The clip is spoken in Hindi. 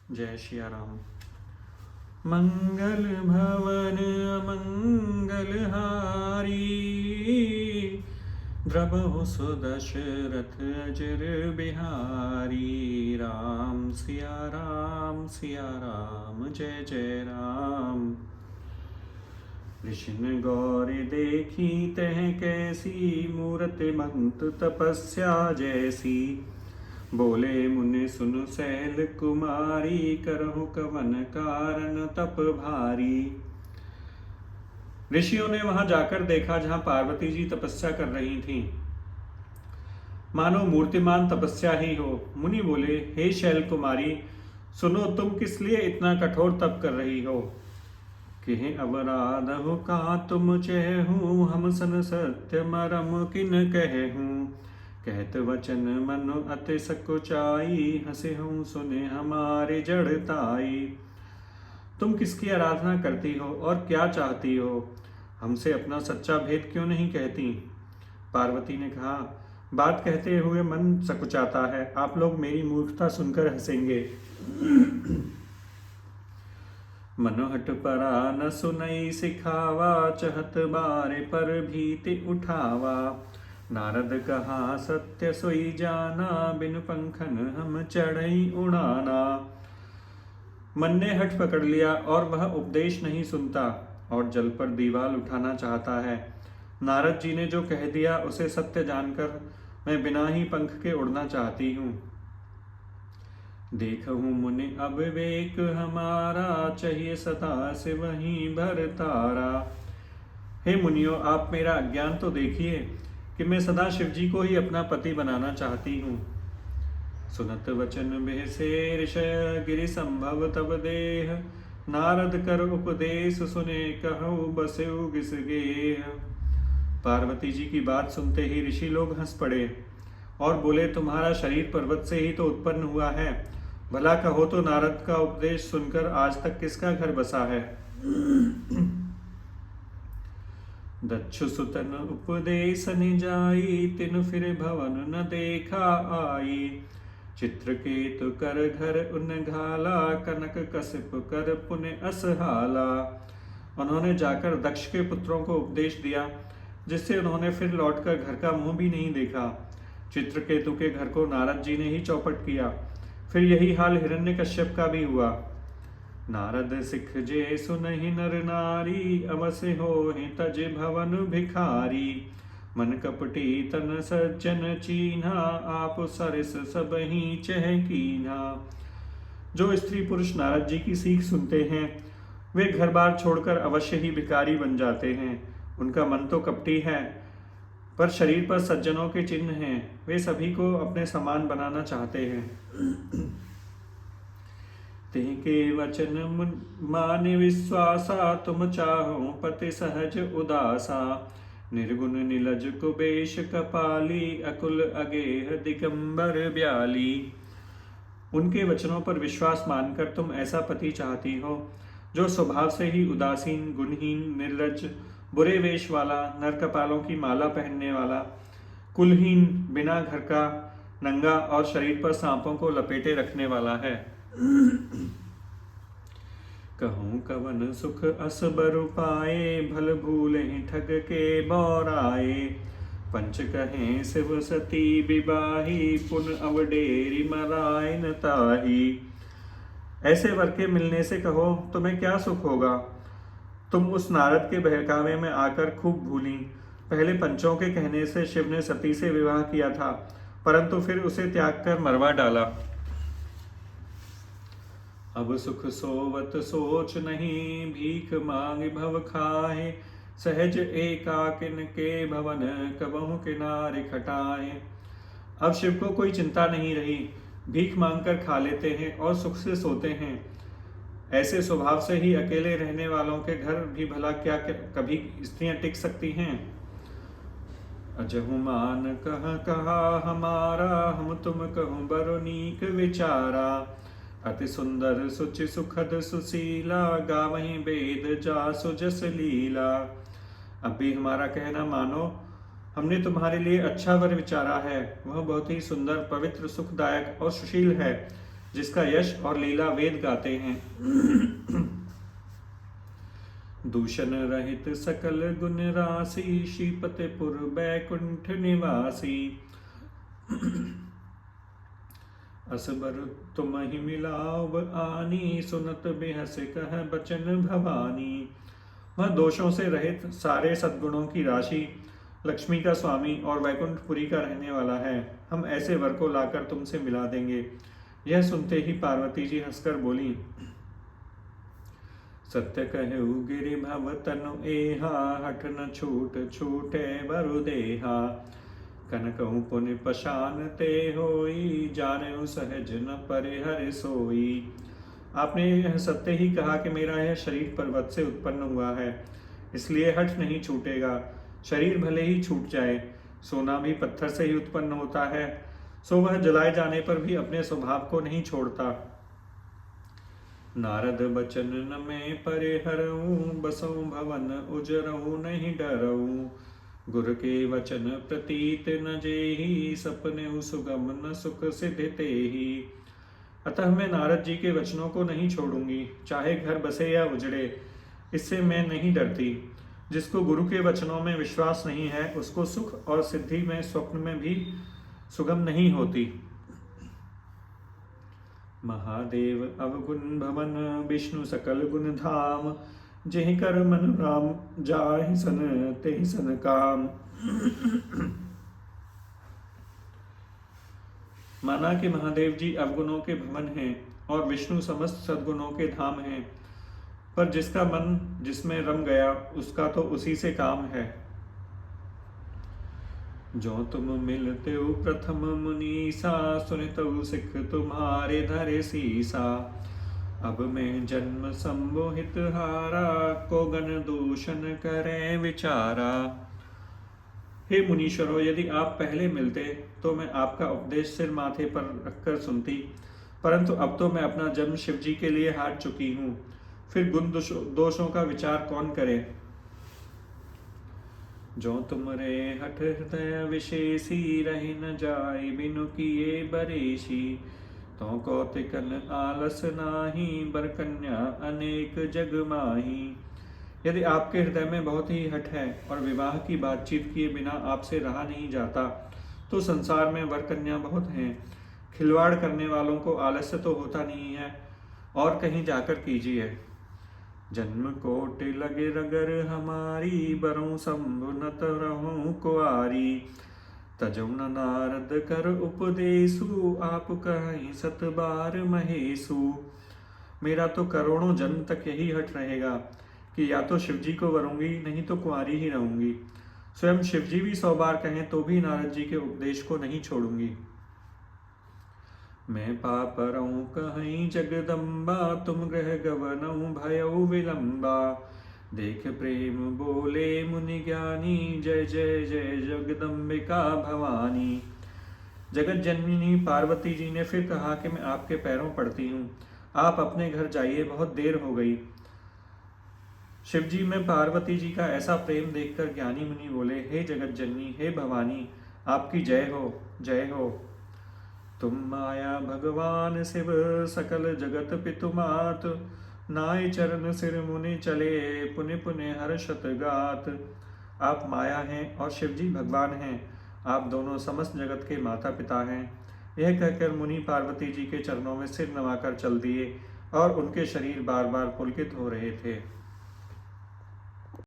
जय शिया राम। मंगल भवन मंगल हारी, द्रवहु सुदशरथ अजर बिहारी। राम सिया राम जय जय राम। ऋषिन गौर देखी तह कैसी, मूरत मंत तपस्या जैसी। बोले मुनि सुनु सैल कुमारी, करहु कवन कारण तप भारी। ऋषियों ने वहां जाकर देखा जहां पार्वती जी तपस्या कर रही थीं। मानो मूर्तिमान तपस्या ही हो। मुनि बोले, हे शैल कुमारी, सुनो, तुम किस लिए इतना कठोर तप कर रही हो। किहि अवराध हो कहा तुम चेहू, हम सन सत्य मरम किन कहूँ। कहत वचन मनु अति सकुचाई, हंसे हूँ सुने हमारे जड़ताई। तुम किसकी आराधना करती हो और क्या चाहती हो, हमसे अपना सच्चा भेद क्यों नहीं कहती। पार्वती ने कहा, बात कहते हुए मन सकुचाता है, आप लोग मेरी मूर्खता सुनकर हंसेंगे। मनोहट परा न सुनई सिखावा, चहत बारे पर भीति उठावा। नारद कहा सत्य सोई जाना, बिनु पंखन हम चढ़ई उड़ाना। मन ने हठ पकड़ लिया और वह उपदेश नहीं सुनता और जल पर दीवाल उठाना चाहता है। नारद जी ने जो कह दिया उसे सत्य जानकर मैं बिना ही पंख के उड़ना चाहती हूँ। देखहूँ मुनि अविवेक हमारा, चाहिए सदा से वहीं भर तारा। हे मुनियों, आप मेरा अज्ञान तो देखिए कि मैं सदा शिव जी को ही अपना पति बनाना चाहती हूँ। सुनत वचन बेसे ऋषय गिरि संभव तब देह, नारद कर उपदेश सुने कहु बसेउ गिस गेह। पार्वती जी की बात सुनते ही ऋषि लोग हंस पड़े और बोले, तुम्हारा शरीर पर्वत से ही तो उत्पन्न हुआ है, भला कहो तो नारद का उपदेश सुनकर आज तक किसका घर बसा है। दक्षु सुतन उपदेश नि जाई, तिन फिर भवन न देखा आई। चित्रकेतु कर घर उन घाला, कनक कसिप कर पुण्य असहाला। उन्होंने जाकर दक्ष के पुत्रों को उपदेश दिया, जिससे उन्होंने फिर लौटकर घर का मुंह भी नहीं देखा। चित्रकेतु के घर को नारद जी ने ही चौपट किया। फिर यही हाल हिरण्यकश्यप का भी हुआ। नारद सिख जे सुनहि नर नारी, अवश्य होहि तज भवन भिखारी। मन कपटी तन सज्जन चीन्हा, आप सरस सब ही चह कीन्हा। जो स्त्री पुरुष नारद जी की सीख सुनते हैं वे घर बार छोड़कर अवश्य ही भिखारी बन जाते हैं। उनका मन तो कपटी है पर शरीर पर सज्जनों के चिन्ह हैं। वे सभी को अपने समान बनाना चाहते हैं। तिनके वचन मान विश्वासा, तुम चाहो पति सहज उदासा। निर्गुण निलज कुबेश कपाली, अकुल अगेह दिगंबर ब्याली। उनके वचनों पर विश्वास मानकर तुम ऐसा पति चाहती हो जो स्वभाव से ही उदासीन, गुणहीन, निर्लज, बुरे वेश वाला, नरकपालों की माला पहनने वाला, कुलहीन, बिना घर का, नंगा और शरीर पर सांपों को लपेटे रखने वाला है। कहूँ कवन सुख अस बरु पाए, भल भूले ठग के बौराए। पंच कहें शिव सती विवाही, पुन अवडेरी मराय न ताही। ऐसे वर के मिलने से कहो तुम्हें क्या सुख होगा। तुम उस नारद के बहकावे में आकर खूब भूली। पहले पंचों के कहने से शिव ने सती से विवाह किया था, परंतु फिर उसे त्याग कर मरवा डाला। अब सुख सोवत सोच नहीं, भीख मांग भव खाए। सहज एकाकिन के भवन, कबहु किनारे खटाए। अब शिव को कोई चिंता नहीं रही, भीख मांगकर खा लेते हैं और सुख से सोते हैं। ऐसे स्वभाव से ही अकेले रहने वालों के घर भी भला क्या कभी स्त्रियां टिक सकती हैं। अजहु मान कहा हमारा, हम तुम कहूँ बरु नीक विचारा। अति सुंदर सुचि सुखद सुशीला, गावहीं वेद जासु जस लीला। अब भी हमारा कहना मानो, हमने तुम्हारे लिए अच्छा वर विचारा है। वह बहुत ही सुंदर, पवित्र, सुखदायक और सुशील है, जिसका यश और लीला वेद गाते हैं। दूषण रहित सकल गुण राशि, श्रीपतिपुर बैकुंठ निवासी। असबर तुम ही मिलाव आनी, सुनत बेहस कह बचन भवानी। वह दोषों से रहित सारे सद्गुणों की राशि, लक्ष्मी का स्वामी और वैकुंठपुरी का रहने वाला है। हम ऐसे वर को लाकर तुमसे मिला देंगे। यह सुनते ही पार्वती जी हंसकर बोली, सत्य कहु गिरि भव तनु एहा, हठ न छूट छूटे बरु देहा। कनकहु पुनि पशान ते होई, जानेउ सहज न परिहर सोई। आपने यह सत्य ही कहा कि मेरा यह शरीर पर्वत से उत्पन्न हुआ है, इसलिए हठ नहीं छूटेगा। शरीर भले ही छूट जाए, सोना भी पत्थर से ही उत्पन्न होता है, सो वह जलाए जाने पर भी अपने स्वभाव को नहीं छोड़ता। नारद बचन न मैं परिहरऊं, बसऊं भवन उजरऊं नहीं डरऊं। गुर के वचन प्रतीत न जेहि, सपने सुगम न सुख सिद्ध तेहि। अतः मैं नारद जी के वचनों को नहीं छोड़ूंगी, चाहे घर बसे या उजड़े, इससे मैं नहीं डरती। जिसको गुरु के वचनों में विश्वास नहीं है, उसको सुख और सिद्धि में स्वप्न में भी सुगम नहीं होती। महादेव अवगुण भवन, विष्णु सकल गुण धाम। जेहि कर मन राम, जाहि सन तेहि सन काम। माना कि महादेव जी अवगुणों के भवन हैं और विष्णु समस्त सद्गुणों के धाम हैं, पर जिसका मन जिसमें रम गया, उसका तो उसी से काम है। जो तुम मिलते हो प्रथम मुनीसा, सुनितु सिख तुम्हारे धरे सीसा। अब मैं जन्म संबोहित हारा, को गण दूषण करे विचारा। हे मुनीश्वरों, यदि आप पहले मिलते तो मैं आपका उपदेश सिर माथे पर रखकर सुनती, परंतु अब तो मैं अपना जन्म शिव जी के लिए हार चुकी हूँ, फिर गुण दोषों का विचार कौन करे। जो तुमरे हठ हृदय विशेषी, रही न जाय बिनु किए बरेशी। तो कौतिकन आलस नाही, बर कन्या अनेक जग माही। यदि आपके हृदय में बहुत ही हठ है और विवाह की बातचीत किए बिना आपसे रहा नहीं जाता, तो संसार में वर कन्या बहुत हैं। खिलवाड़ करने वालों को आलस्य तो होता नहीं है, और कहीं जाकर कीजिए। जन्म कोटि लगे रगर हमारी, बरों शंभु नत रहूं कुआरी। तजौ न नारद कर उपदेशु, आप कहीं सत बार महेशु। मेरा तो करोड़ों जन्म तक यही हट रहेगा कि या तो शिवजी को वरूंगी, नहीं तो कुंवारी ही रहूंगी। स्वयं शिवजी भी 100 बार कहें तो भी नारद जी के उपदेश को नहीं छोड़ूंगी। मैं पापरऊं कहीं जगदम्बा, तुम गृह गवनऊं भयऊ विलंबा। देख प्रेम बोले मुनि ज्ञानी, जय जय जय जगदम्बिका भवानी। जगत जननी पार्वती जी ने फिर कहा कि मैं आपके पैरों पड़ती हूँ, आप अपने घर जाइए, बहुत देर हो गई। शिवजी में पार्वती जी का ऐसा प्रेम देखकर ज्ञानी मुनि बोले, हे जगत जननी, हे भवानी, आपकी जय हो, जय हो। तुम माया भगवान शिव, सकल जगत पितु मात। नाय चरण सिर मुनि चले, पुनि पुनि हर्षत गात। आप माया हैं और शिवजी भगवान हैं, आप दोनों समस्त जगत के माता पिता हैं। यह कहकर मुनि पार्वती जी के चरणों में सिर नवाकर चल दिए और उनके शरीर बार बार पुलकित हो रहे थे।